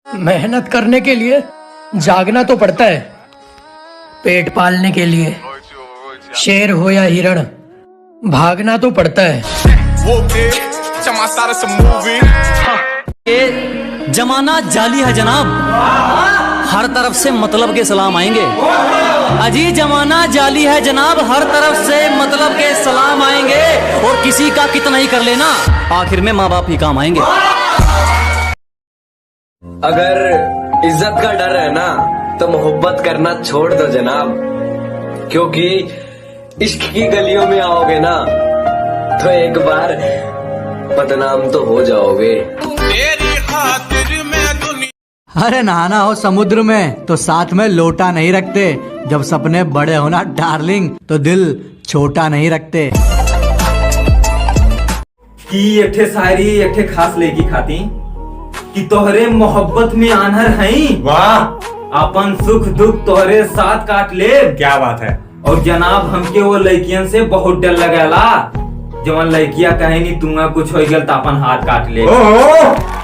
मेहनत करने के लिए जागना तो पड़ता है, पेट पालने के लिए शेर हो या हिरण भागना तो पड़ता है। ये जमाना जाली है जनाब, हर तरफ से मतलब के सलाम आएंगे। अजी जमाना जाली है जनाब, हर तरफ से मतलब के सलाम आएंगे। और किसी का कितना ही कर लेना, आखिर में माँ बाप ही काम आएंगे। अगर इज्जत का डर है ना तो मोहब्बत करना छोड़ दो जनाब, क्योंकि इश्क की गलियों में आओगे ना तो एक बार बदनाम तो हो जाओगे। अरे नहाना हो समुद्र में तो साथ में लोटा नहीं रखते, जब सपने बड़े हो ना डार्लिंग तो दिल छोटा नहीं रखते। की एक शायरी एक खास लेगी खाती कि तोहरे मोहब्बत में आनहर हैं। वाह, अपन सुख दुख तोहरे साथ काट ले। क्या बात है। और जनाब हमके वो लड़कियन से बहुत डर लगेला, जवन लड़किया कहे नहीं तुंगा कुछ हो गल तो अपन हाथ काट ले। ओहो